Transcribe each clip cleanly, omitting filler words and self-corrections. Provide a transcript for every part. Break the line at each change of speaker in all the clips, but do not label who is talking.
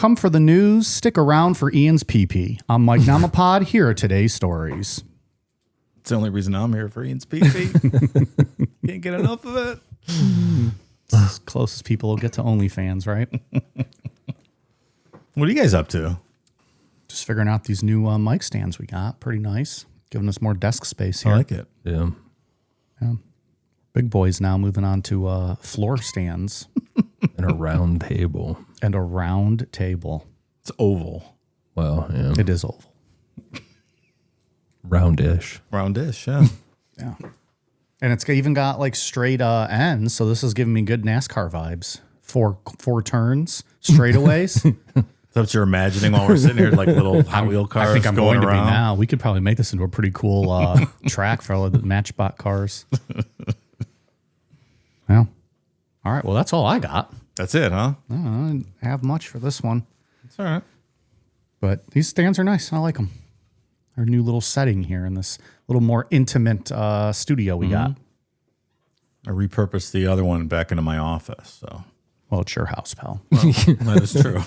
come for the news, stick around for Ian's PP. I'm Mike Namapod. Here are today's stories.
It's the only reason I'm here, for Ian's PP. Can't get enough of it.
It's as close as people will get to OnlyFans, right?
What are you guys up to?
Just figuring out these new mic stands we got. Pretty nice. Giving us more desk space here.
I like it.
Yeah.
Big boys now moving on to floor stands.
And a round table.
And a round table.
It's oval.
Well, yeah.
It is oval.
Roundish.
Roundish, yeah.
Yeah. And it's even got like straight ends, so this is giving me good NASCAR vibes. Four turns, straightaways.
Is that what you're imagining while we're sitting here, like little Hot Wheel cars?
I think I'm
going
to
around?
be now. We could probably make this into a pretty cool track for all the Matchbox cars. Yeah. All right. Well, that's all I got.
That's it, huh?
I didn't have much for this one.
It's all right.
But these stands are nice. I like them. Our new little setting here in this little more intimate studio we got.
I repurposed the other one back into my office. So,
Well, it's your house, pal.
that is true.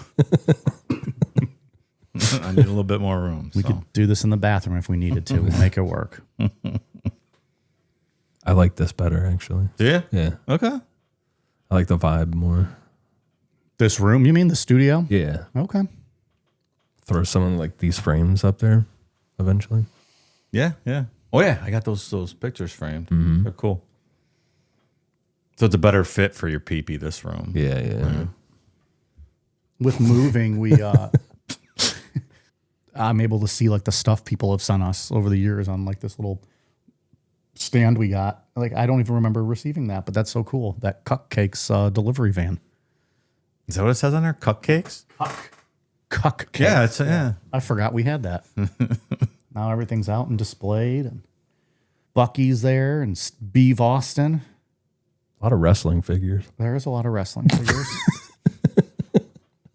I need a little bit more room.
We could do this in the bathroom if we needed to. We'll make it work.
I like this better, actually.
Do you?
Yeah.
Okay.
I like the vibe more.
This room, you mean the studio?
Yeah.
Okay.
Throw some of like these frames up there eventually.
Yeah, yeah. Oh yeah, I got those pictures framed. They're cool. So it's a better fit for your peepee, this room.
Yeah.
With moving, we I'm able to see like the stuff people have sent us over the years on like this little stand we got. Like I don't even remember receiving that, but that's so cool. That Cupcakes delivery van.
Is that what it says on there? Cupcakes?
Cupcakes.
Yeah, it's yeah.
I forgot we had that. Now everything's out and displayed, and Bucky's there, and Beeve Austin.
A lot of wrestling figures.
There is a lot of wrestling figures.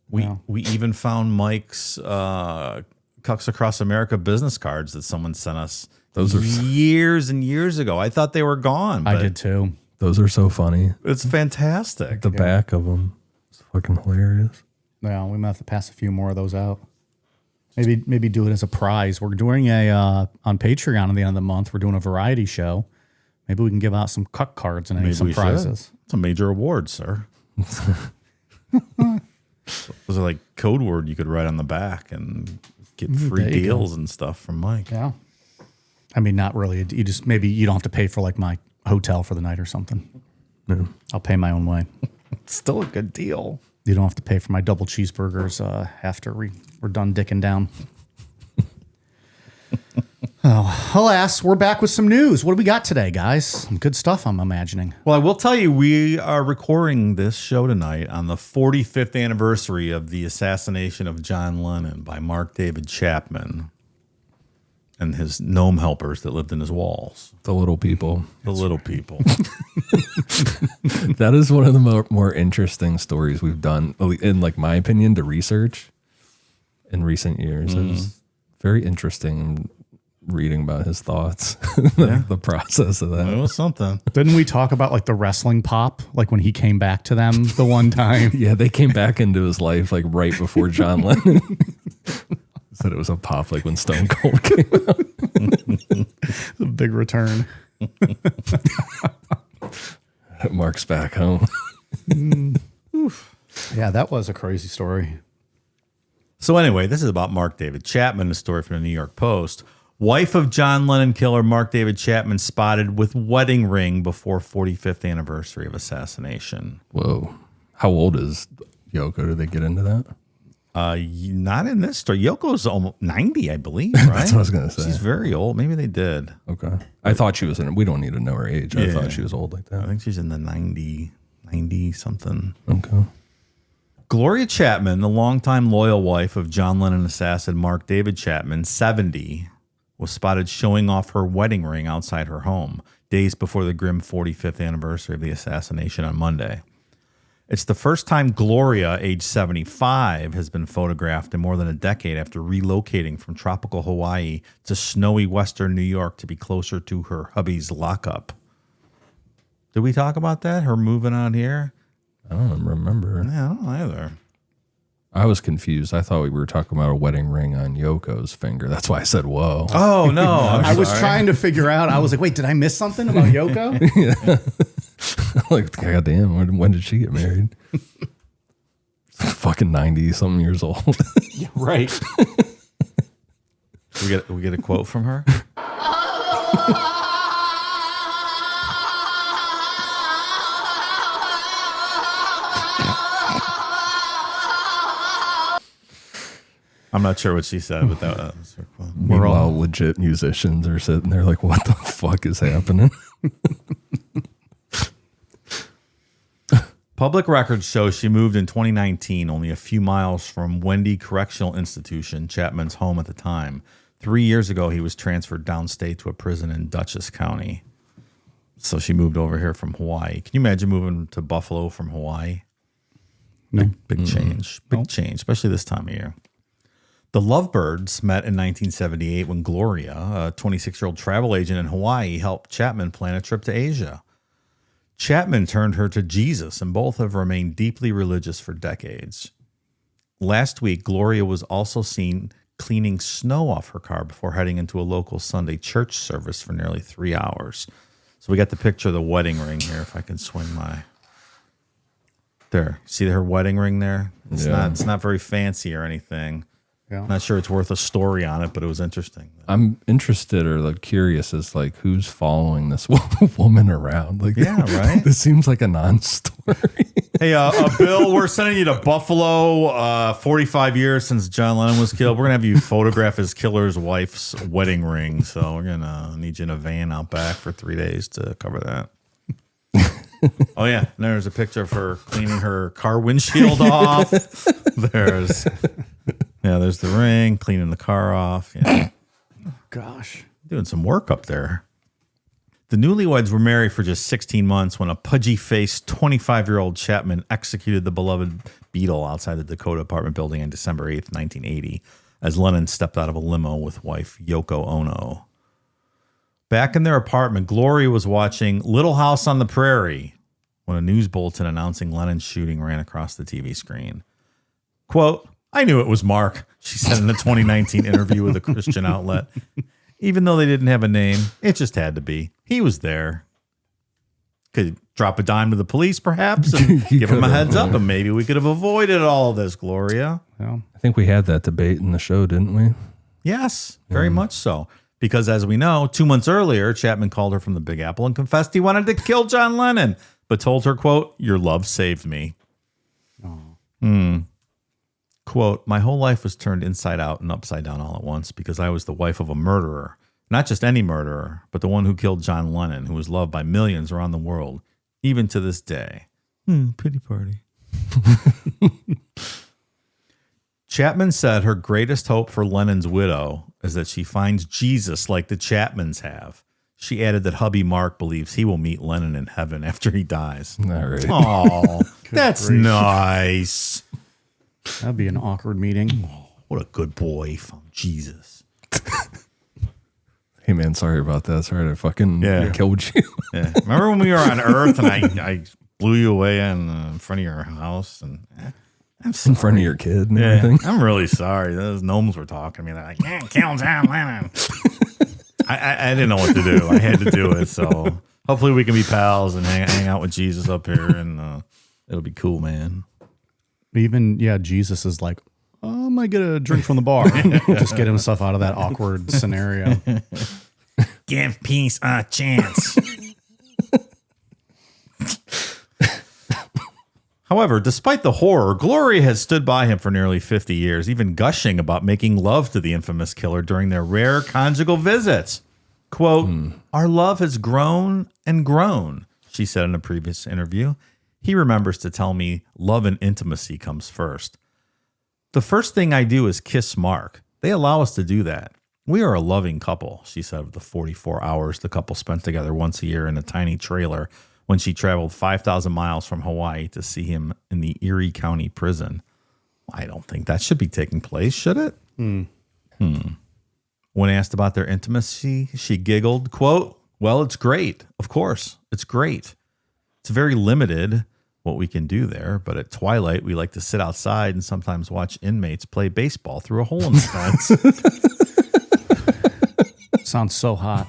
We even found Mike's Cucks Across America business cards that someone sent us.
Those are
years and years ago. I thought they were gone.
I
but
did too.
Those are so funny.
It's fantastic.
The back of them is fucking hilarious.
Yeah, we might have to pass a few more of those out. Maybe do it as a prize. We're doing a on Patreon at the end of the month. We're doing a variety show. Maybe we can give out some cuck cards and
Maybe
some
we
prizes.
should. It's a major award, sir. Those are like code word you could write on the back and get free deals and stuff from Mike.
Yeah. I mean, not really. You just maybe you don't have to pay for like my hotel for the night or something.
Yeah.
I'll pay my own way.
It's still a good deal.
You don't have to pay for my double cheeseburgers after we're done dicking down. Oh, alas, we're back with some news. What do we got today, guys? Some good stuff, I'm imagining.
Well, I will tell you, we are recording this show tonight on the 45th anniversary of the assassination of John Lennon by Mark David Chapman and his gnome helpers that lived in his walls.
The little people.
The little people.
That is one of the more interesting stories we've done, in like my opinion, to research in recent years. It was very interesting reading about his thoughts, the process of that.
It was something.
Didn't we talk about like the wrestling pop, like when he came back to them the one time?
Yeah, they came back into his life like right before John Lennon. Said it was a pop like when Stone Cold came out.
A big return.
Mark's back home.
Yeah, that was a crazy story.
So anyway, this is about Mark David Chapman, a story from the New York Post. Wife of John Lennon killer Mark David Chapman spotted with wedding ring before 45th anniversary of assassination.
Whoa. How old is Yoko? Did they get into that?
Not in this story. Yoko's almost 90, I believe, right?
That's what I was going to say.
She's very old. Maybe they did.
Okay. I thought she was in it. We don't need to know her age. I thought she was old like
I
that.
think she's in the 90 something.
Okay.
Gloria Chapman, the longtime loyal wife of John Lennon assassin Mark David Chapman, 70, was spotted showing off her wedding ring outside her home, days before the grim 45th anniversary of the assassination on Monday. It's the first time Gloria, age 75, has been photographed in more than a decade after relocating from tropical Hawaii to snowy western New York to be closer to her hubby's lockup. Did we talk about that? Her moving out here?
I don't remember.
Yeah, I don't either.
I was confused. I thought we were talking about a wedding ring on Yoko's finger. That's why I said, whoa.
Oh, no.
I was trying to figure out. I was like, wait, did I miss something about Yoko?
Like, goddamn, when did she get married? Fucking 90-something years old.
Yeah, right.
We get a quote from her? I'm not sure what she said, but that was her quote.
Meanwhile, legit musicians are sitting there like, what the fuck is happening?
Public records show she moved in 2019, only a few miles from Wendy Correctional Institution, Chapman's home at the time. 3 years ago, he was transferred downstate to a prison in Dutchess County. So she moved over here from Hawaii. Can you imagine moving to Buffalo from Hawaii?
No.
Big change. Big change, especially this time of year. The Lovebirds met in 1978 when Gloria, a 26-year-old travel agent in Hawaii, helped Chapman plan a trip to Asia. Chapman turned her to Jesus, and both have remained deeply religious for decades. Last week, Gloria was also seen cleaning snow off her car before heading into a local Sunday church service for nearly 3 hours. So we got the picture of the wedding ring here, if I can swing my... There. See her wedding ring there? It's not very fancy or anything.
Yeah.
Not sure it's worth a story on it, but it was interesting.
I'm interested or like curious as like who's following this woman around. Like,
Yeah, right?
This seems like a non-story.
Hey, Bill, we're sending you to Buffalo. 45 years since John Lennon was killed. We're gonna have you photograph his killer's wife's wedding ring. So we're gonna need you in a van out back for 3 days to cover that. Oh yeah, and there's a picture of her cleaning her car windshield off. There's the ring, cleaning the car off. Yeah.
Gosh.
Doing some work up there. The newlyweds were married for just 16 months when a pudgy-faced 25-year-old Chapman executed the beloved Beatle outside the Dakota apartment building on December 8th, 1980, as Lennon stepped out of a limo with wife Yoko Ono. Back in their apartment, Gloria was watching Little House on the Prairie when a news bulletin announcing Lennon's shooting ran across the TV screen. Quote, "I knew it was Mark," she said in a 2019 interview with a Christian outlet. Even though they didn't have a name, it just had to be. He was there. Could drop a dime to the police, perhaps, and give him a heads up, and maybe we could have avoided all of this, Gloria.
Yeah.
I think we had that debate in the show, didn't we?
Yes, very much so. Because as we know, 2 months earlier, Chapman called her from the Big Apple and confessed he wanted to kill John Lennon, but told her, quote, "Your love saved me." Quote, "My whole life was turned inside out and upside down all at once because I was the wife of a murderer. Not just any murderer, but the one who killed John Lennon, who was loved by millions around the world, even to this day." Pity party. Chapman said her greatest hope for Lennon's widow is that she finds Jesus like the Chapmans have. She added that hubby Mark believes he will meet Lennon in heaven after he dies.
All right.
Oh, that's nice.
That'd be an awkward meeting.
What a good boy. Found Jesus.
Hey, man, sorry about that. Sorry to fucking killed you.
Yeah. Remember when we were on Earth and I blew you away in front of your house? And I'm sorry.
In front of your kid and everything.
I'm really sorry. Those gnomes were talking to me. They're like, "Yeah, kill John Lennon." I didn't know what to do. I had to do it. So hopefully we can be pals and hang out with Jesus up here, and it'll be cool, man.
Even, Jesus is like, "Oh, I might get a drink from the bar." Just get himself out of that awkward scenario.
Give peace a chance. However, despite the horror, Gloria has stood by him for nearly 50 years, even gushing about making love to the infamous killer during their rare conjugal visits. Quote, "Our love has grown and grown," she said in a previous interview. "He remembers to tell me love and intimacy comes first. The first thing I do is kiss Mark. They allow us to do that. We are a loving couple," she said of the 44 hours the couple spent together once a year in a tiny trailer when she traveled 5,000 miles from Hawaii to see him in the Erie County prison. I don't think that should be taking place, should it? When asked about their intimacy, she giggled, quote, "Well, it's great. Of course, it's great. It's very limited, what we can do there, but at twilight, we like to sit outside and sometimes watch inmates play baseball through a hole in the fence.
Sounds so hot.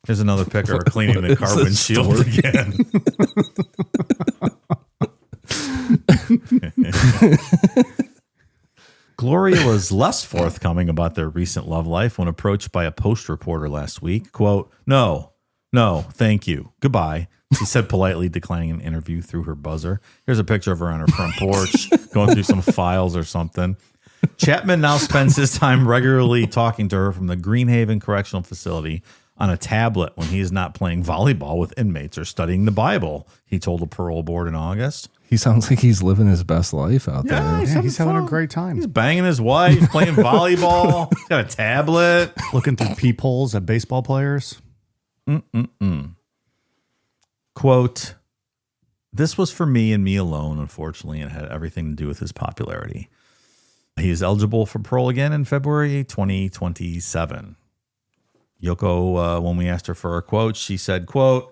Here's another picture of cleaning the car windshield again. Gloria was less forthcoming about their recent love life when approached by a Post reporter last week. Quote, no, thank you. Goodbye. She said politely, declining an interview through her buzzer. Here's a picture of her on her front porch going through some files or something. Chapman now spends his time regularly talking to her from the Greenhaven Correctional Facility on a tablet when he is not playing volleyball with inmates or studying the Bible, he told the parole board in August.
He sounds like he's living his best life out there.
Yeah, he's having a great time.
He's banging his wife, playing volleyball. He's got a tablet.
Looking through peepholes at baseball players.
Quote, this was for me and me alone, unfortunately, and had everything to do with his popularity. He is eligible for parole again in February 2027. Yoko, when we asked her for a quote, she said, quote,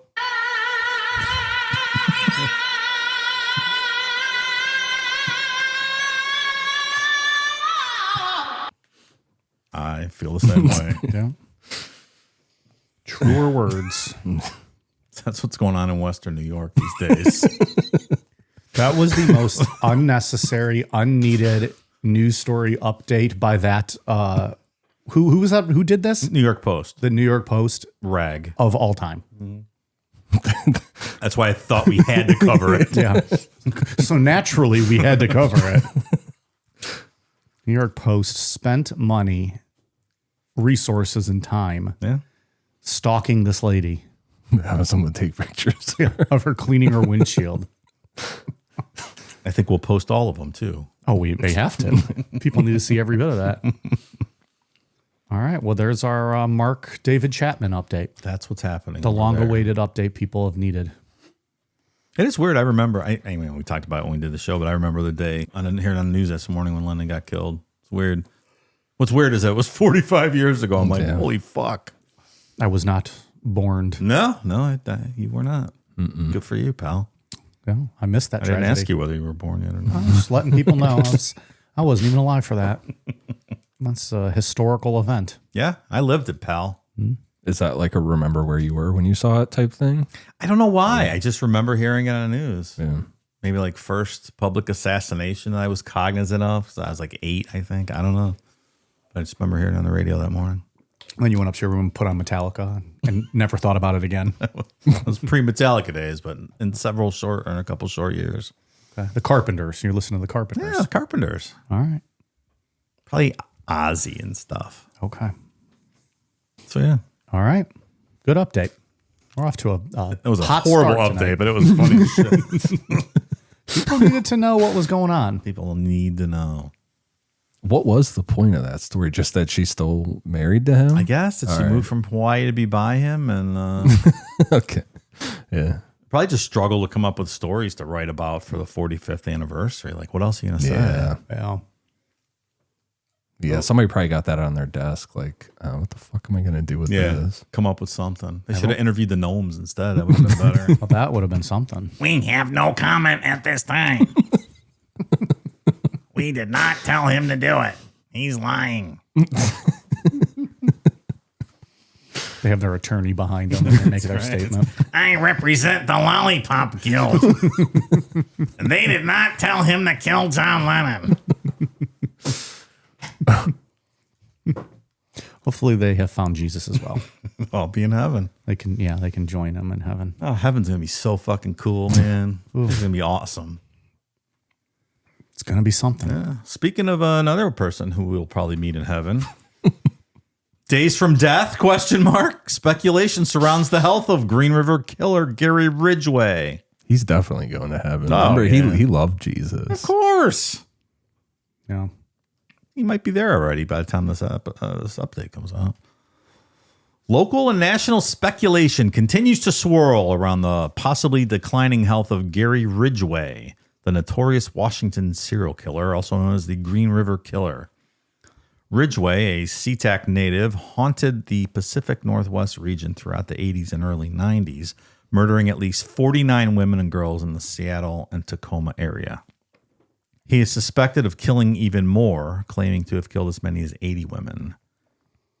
I feel the same way.
Yeah. Truer words.
That's what's going on in Western New York these days.
That was the most unnecessary, unneeded news story update by that. Who was that? Who did this?
New York Post.
The New York Post
Rag.
of all time.
That's why I thought we had to cover it.
Yeah. So naturally, we had to cover it. New York Post spent money, resources, and time stalking this lady.
Have someone take pictures
of her cleaning her windshield.
I think we'll post all of them too.
Oh, they have to. People need to see every bit of that. All right. Well, there's our Mark David Chapman update.
That's what's happening.
The long-awaited update people have needed.
It is weird. I remember, I mean, we talked about it when we did the show, but I remember the day, I didn't hear it on the news this morning when Lennon got killed. It's weird. What's weird is that it was 45 years ago. I'm like, holy fuck.
I was not born.
No, you were not. Good for you, pal.
No, I missed that
I
tragedy.
didn't ask you whether you were born yet or not.
I'm just letting people know. I wasn't even alive for that. That's a historical event.
Yeah, I lived it, pal.
Is that like a remember where you were when you saw it type thing?
I don't know why. I just remember hearing it on the news.
Yeah.
Maybe like first public assassination that I was cognizant of. So I was like 8, I think. I don't know. But I just remember hearing it on the radio that morning.
Then you went up to your room and put on Metallica and never thought about it again.
It was pre-Metallica days, but in a couple short years.
Okay. The Carpenters. You're listening to the Carpenters.
Yeah, Carpenters.
All right.
Probably Ozzy and stuff.
Okay.
So yeah.
All right. Good update. We're off to a
It was a
hot
horrible
start
update,
tonight.
but it was funny as shit.
People needed to know what was going on.
People need to know.
What was the point of that story? Just that she's still married to him?
I guess that she moved from Hawaii to be by him and
Okay. Yeah.
probably just struggled to come up with stories to write about for the 45th anniversary. Like, what else are you going to say?
Yeah.
Yeah.
Yeah. Somebody probably got that on their desk. Like, what the fuck am I going to do with this?
Come up with something. They should have interviewed the gnomes instead. That would have been better.
Well, that would have been something.
We have no comment at this time. We did not tell him to do it. He's lying.
They have their attorney behind them and they make their statement.
I represent the Lollipop Guild. And they did not tell him to kill John Lennon.
Hopefully they have found Jesus as well.
I'll be in heaven.
They can join him in heaven.
Oh, heaven's going to be so fucking cool, man. It's going to be awesome.
It's going to be something.
Yeah. Speaking of another person who we'll probably meet in heaven. Days from death, ? Speculation surrounds the health of Green River killer Gary Ridgway.
He's definitely going to heaven.
Oh,
Remember,
yeah.
he loved Jesus.
Of course.
Yeah.
He might be there already by the time this update comes out. Local and national speculation continues to swirl around the possibly declining health of Gary Ridgway, the notorious Washington serial killer, also known as the Green River Killer. Ridgway, a SeaTac native, haunted the Pacific Northwest region throughout the 80s and early 90s, murdering at least 49 women and girls in the Seattle and Tacoma area. He is suspected of killing even more, claiming to have killed as many as 80 women.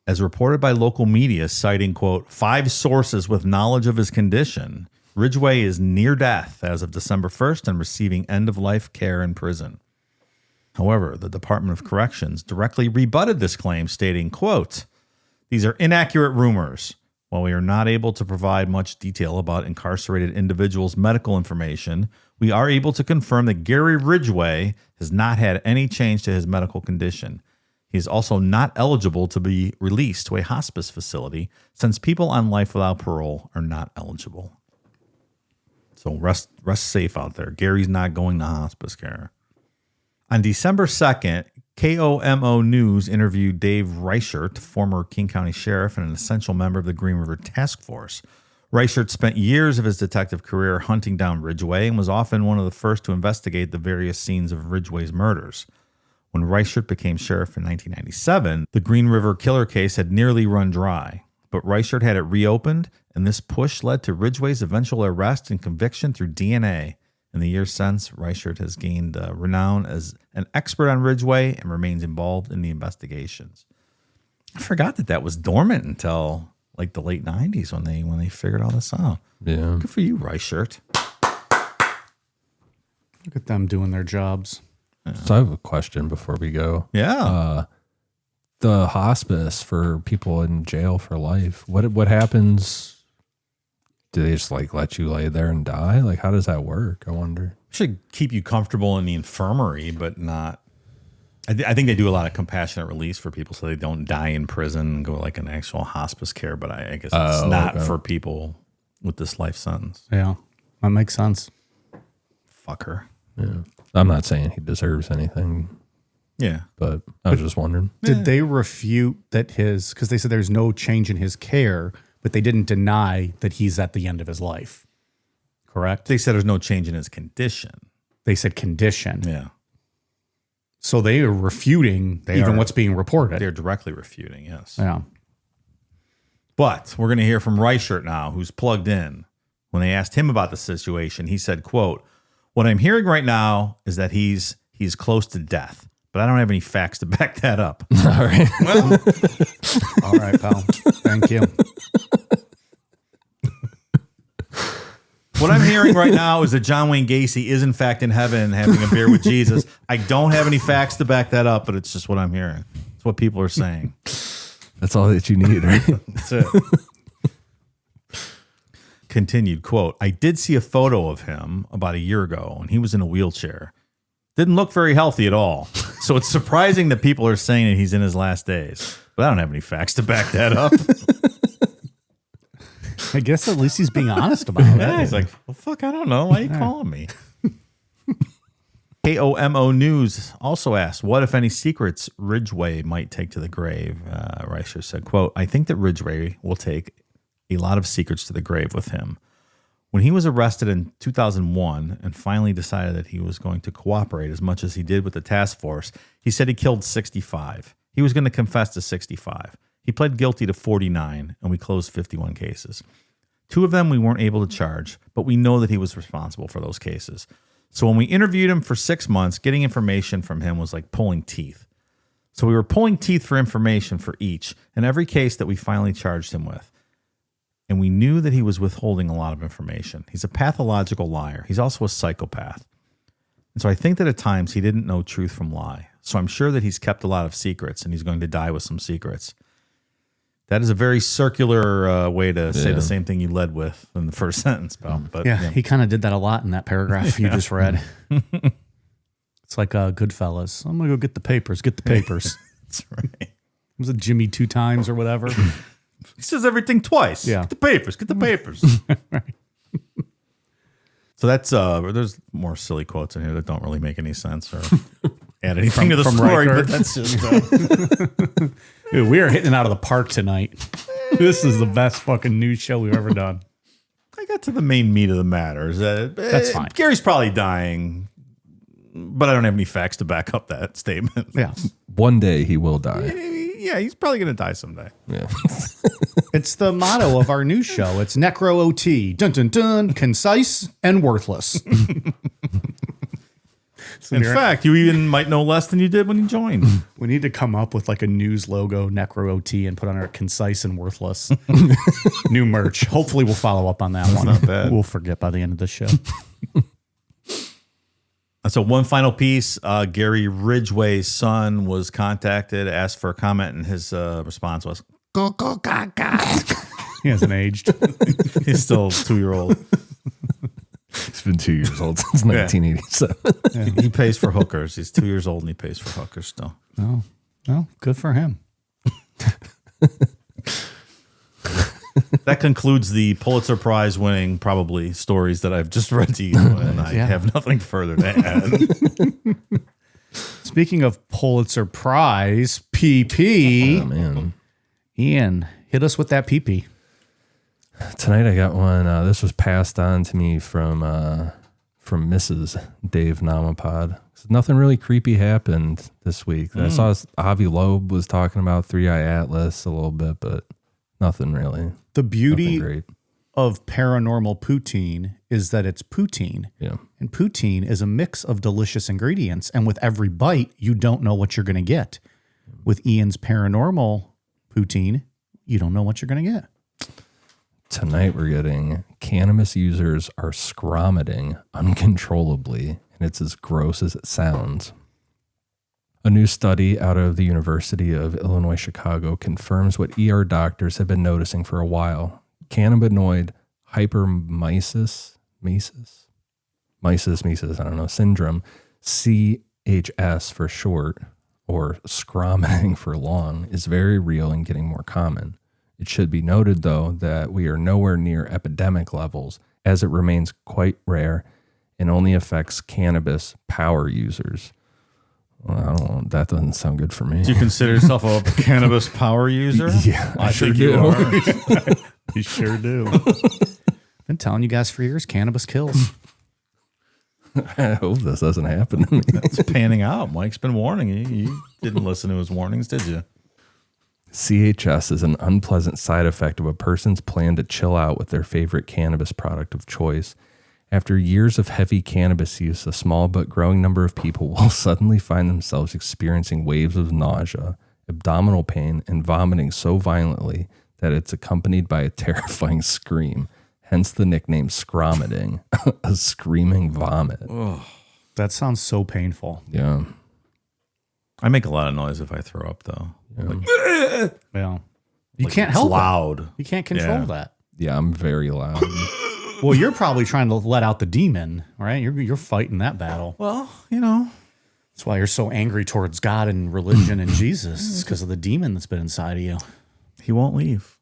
As reported by local media, citing, quote, 5 sources with knowledge of his condition, Ridgway is near death as of December 1st and receiving end-of-life care in prison. However, the Department of Corrections directly rebutted this claim, stating, quote, these are inaccurate rumors. While we are not able to provide much detail about incarcerated individuals' medical information, we are able to confirm that Gary Ridgway has not had any change to his medical condition. He is also not eligible to be released to a hospice facility since people on life without parole are not eligible. So rest safe out there. Gary's not going to hospice care. On December 2nd, KOMO News interviewed Dave Reichert, former King County Sheriff and an essential member of the Green River Task Force. Reichert spent years of his detective career hunting down Ridgway and was often one of the first to investigate the various scenes of Ridgway's murders. When Reichert became sheriff in 1997, the Green River killer case had nearly run dry, but Reichert had it reopened, and this push led to Ridgway's eventual arrest and conviction through DNA. In the years since, Reichert has gained renown as an expert on Ridgway and remains involved in the investigations. I forgot that was dormant until like the late 90s when they figured all this out.
Yeah.
Good for you, Reichert.
Look at them doing their jobs.
Yeah. So I have a question before we go.
Yeah.
The hospice for people in jail for life, what happens? Do they just like let you lay there and die? Like, how does that work? I wonder.
Should keep you comfortable in the infirmary, but not. I think they do a lot of compassionate release for people so they don't die in prison and go like an actual hospice care. But I guess it's not for people with this life sentence.
Yeah, that makes sense.
Fucker.
Yeah. I'm not saying he deserves anything.
Yeah.
But I was just wondering.
Did they refute that because they said there's no change in his care, but they didn't deny that he's at the end of his life. Correct?
They said there's no change in his condition.
They said condition.
Yeah.
So they are refuting what's being reported.
They're directly refuting, yes.
Yeah.
But we're going to hear from Reichert now, who's plugged in. When they asked him about the situation, he said, quote, what I'm hearing right now is that he's close to death, but I don't have any facts to back that up.
All right.
Well,
all right, pal. Thank you.
What I'm hearing right now is that John Wayne Gacy is in fact in heaven having a beer with Jesus. I don't have any facts to back that up, but it's just what I'm hearing. It's what people are saying.
That's all that you need, right?
That's it. Continued, quote, I did see a photo of him about a year ago, and he was in a wheelchair. Didn't look very healthy at all. So it's surprising that people are saying that he's in his last days. But I don't have any facts to back that up.
I guess at least he's being honest about it.
Yeah, he's like, well, fuck, I don't know. Why are you calling me? KOMO News also asked, what, if any, secrets Ridgway might take to the grave? Reichert said, quote, I think that Ridgway will take a lot of secrets to the grave with him. When he was arrested in 2001 and finally decided that he was going to cooperate as much as he did with the task force, he said he killed 65. He was going to confess to 65. He pled guilty to 49, and we closed 51 cases. 2 of them we weren't able to charge, but we know that he was responsible for those cases. So when we interviewed him for 6 months, getting information from him was like pulling teeth. So we were pulling teeth for information for each and every case that we finally charged him with. And we knew that he was withholding a lot of information. He's a pathological liar. He's also a psychopath. And so I think that at times he didn't know truth from lie. So I'm sure that he's kept a lot of secrets and he's going to die with some secrets. That is a very circular way to say the same thing you led with in the first sentence, pal. But
yeah, he kind of did that a lot in that paragraph you just read. It's like Goodfellas. I'm going to go get the papers. Get the papers.
That's right.
Was it Jimmy 2 times or whatever?
He says everything twice.
Yeah.
Get the papers. Get the papers. Right. So that's there's more silly quotes in here that don't really make any sense or add anything to the story.
Riker.
But that's just
Dude, we are hitting it out of the park tonight. This is the best fucking news show we've ever done.
I got to the main meat of the matter. Is that
That's fine.
Gary's probably dying, but I don't have any facts to back up that statement.
Yeah.
One day he will die.
Yeah, he's probably going to die someday.
Yeah.
It's the motto of our new show. It's Necro OT. Dun, dun, dun. Concise and worthless.
In fact, you even might know less than you did when you joined.
We need to come up with like a news logo, Necro OT, and put on our concise and worthless new merch. Hopefully we'll follow up on that one.
Not bad.
We'll forget by the end of the show.
So one final piece, Gary Ridgway's son was contacted, asked for a comment, and his response was, go, go, gaga.
He hasn't aged.
He's still 2-year-old.
He's been 2 years old since 1987.
He pays for hookers. He's 2 years old and he pays for hookers still.
Oh, well, good for him.
That concludes the Pulitzer Prize winning, probably, stories that I've just read to you, and I have nothing further to add.
Speaking of Pulitzer Prize, PP.
Oh, man.
Ian, hit us with that PP.
Tonight I got one. This was passed on to me from Mrs. Dave Namapod. Nothing really creepy happened this week. I saw Avi Loeb was talking about 3-Eye Atlas a little bit, but nothing really.
The beauty
Great.
of paranormal poutine is that it's poutine.
Yeah.
And poutine is a mix of delicious ingredients. And with every bite, you don't know what you're going to get. With Ian's paranormal poutine, you don't know what you're going to get.
Tonight we're getting cannabis users are scromiting uncontrollably, and it's as gross as it sounds. A new study out of the University of Illinois Chicago confirms what ER doctors have been noticing for a while. Cannabinoid hypermesis, syndrome, CHS for short, or scromiting for long, is very real and getting more common. It should be noted, though, that we are nowhere near epidemic levels, as it remains quite rare and only affects cannabis power users. Well, I don't know. That doesn't sound good for me.
Do you consider yourself a cannabis power user?
Yeah,
I
sure
think
do.
you are.
You sure do. Been telling you guys for years, cannabis kills.
I hope this doesn't happen to me.
It's panning out. Mike's been warning you. You didn't listen to his warnings, did you?
CHS is an unpleasant side effect of a person's plan to chill out with their favorite cannabis product of choice. After years of heavy cannabis use, a small but growing number of people will suddenly find themselves experiencing waves of nausea, abdominal pain, and vomiting so violently that it's accompanied by a terrifying scream. Hence the nickname scromiting, a screaming vomit.
Oh, that sounds so painful.
Yeah.
I make a lot of noise if I throw up, though.
Yeah.
Like,
Well, you
like
can't
it's
help
loud.
it. You can't control that.
Yeah, I'm very loud.
Well, you're probably trying to let out the demon, right? You're fighting that battle.
Well, you know.
That's why you're so angry towards God and religion and Jesus. It's because of the demon that's been inside of you.
He won't leave.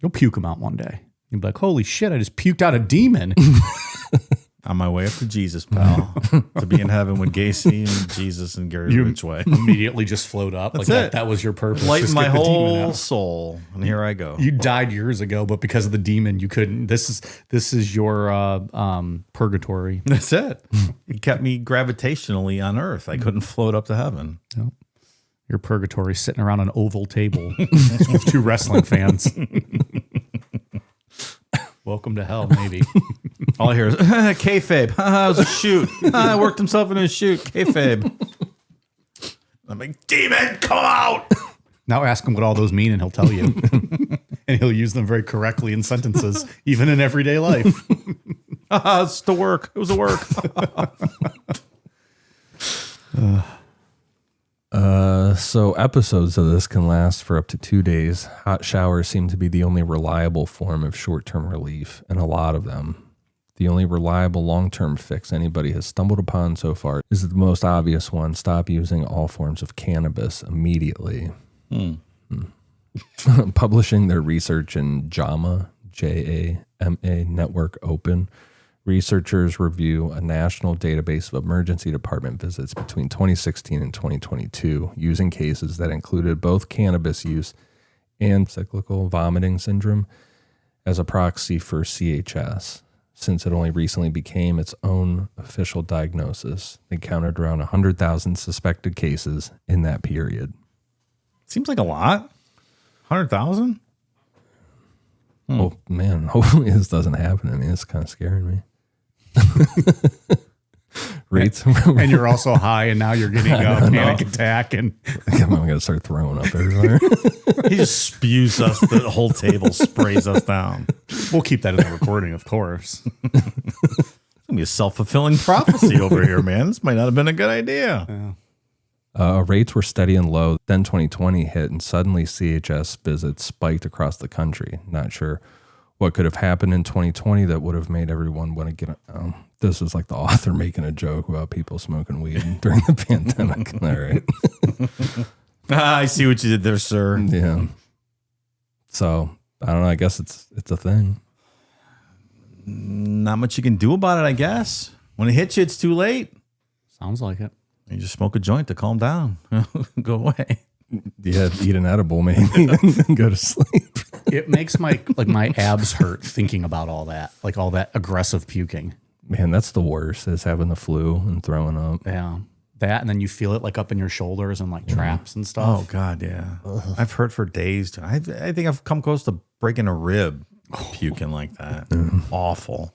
You'll puke him out one day. You'll be like, holy shit, I just puked out a demon.
On my way up to Jesus, pal. To be in heaven with Gacy and Jesus and Gary Ridgway.
Immediately just float up.
That's
like
it.
That was your purpose.
Lighten
Just
my
get the demon
whole
out.
soul. And here I go.
You died years ago, but because of the demon, you couldn't. This is your purgatory.
That's it. He kept me gravitationally on earth. I couldn't float up to heaven.
Yep. Your purgatory sitting around an oval table with two wrestling fans. Welcome to hell, maybe.
All I hear is, kayfabe. It was a shoot. Worked himself into a shoot. Kayfabe. I'm like, demon, come out.
Now ask him what all those mean and he'll tell you. And he'll use them very correctly in sentences, even in everyday life.
It's to work. It was a work.
So episodes of this can last for up to 2 days. Hot showers seem to be the only reliable form of short-term relief, and a lot of them. The only reliable long-term fix anybody has stumbled upon so far is the most obvious one: stop using all forms of cannabis immediately. Publishing their research in JAMA, J-A-M-A Network Open, researchers review a national database of emergency department visits between 2016 and 2022 using cases that included both cannabis use and cyclical vomiting syndrome as a proxy for CHS. since it only recently became its own official diagnosis. They counted around 100,000 suspected cases in that period.
Seems like a lot. 100,000?
Oh, man, hopefully this doesn't happen to me. It's kind of scaring me. Rates.
And you're also high, and now you're getting a panic attack. And
I'm going to start throwing up everywhere.
He just spews us, the whole table sprays us down.
we'll keep that in the recording, of course.
It's going to be a self-fulfilling prophecy over here, man. This might not have been a good idea.
Rates were steady and low. Then 2020 hit, and suddenly CHS visits spiked across the country. Not sure what could have happened in 2020 that would have made everyone want to get. This is like the author making a joke about people smoking weed during the pandemic. All right.
I see what you did there, sir.
Yeah. So I don't know. I guess it's a thing.
Not much you can do about it, I guess. When it hits you, it's too late.
Sounds like it.
You just smoke a joint to calm down. Go away.
Yeah, eat an edible maybe and go to sleep.
It makes my abs hurt thinking about all that aggressive puking.
Man, that's the worst, is having the flu and throwing up.
Yeah. That, and then you feel it like up in your shoulders and like traps and stuff.
Oh, God, yeah. Ugh. I've hurt for days. I think I've come close to breaking a rib puking like that. Awful.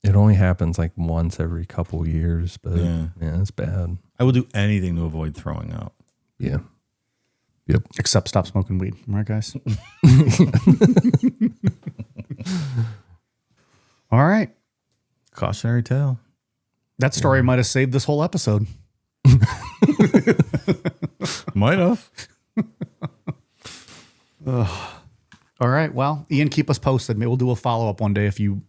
It only happens like once every couple years, but yeah, it's bad.
I will do anything to avoid throwing up.
Yeah. Yep.
Except stop smoking weed. Right, guys? All right.
Cautionary tale.
That story might have saved this whole episode.
Might have.
All right. Well, Ian, keep us posted. Maybe we'll do a follow-up one day if you,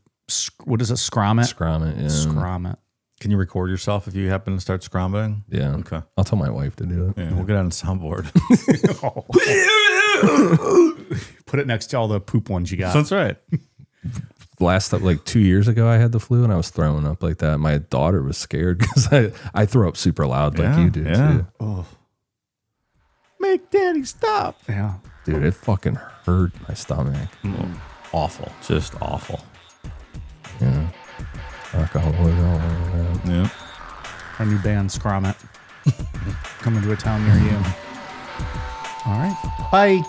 what is it, scrom it?
Scrom it, yeah.
Scrom it.
Can you record yourself if you happen to start scrombing?
Yeah.
Okay.
I'll tell my wife to do it.
Yeah, we'll get on a soundboard.
Put it next to all the poop ones you got.
That's right.
Last, like 2 years ago, I had the flu and I was throwing up like that. My daughter was scared because I throw up super loud like you do too.
Oh.
Make daddy stop.
Yeah.
Dude, it fucking hurt my stomach.
Awful. Just awful.
Yeah. Alcohol.
Yeah.
Our new band, Scrom It. Coming to a town near you. All right. Bye.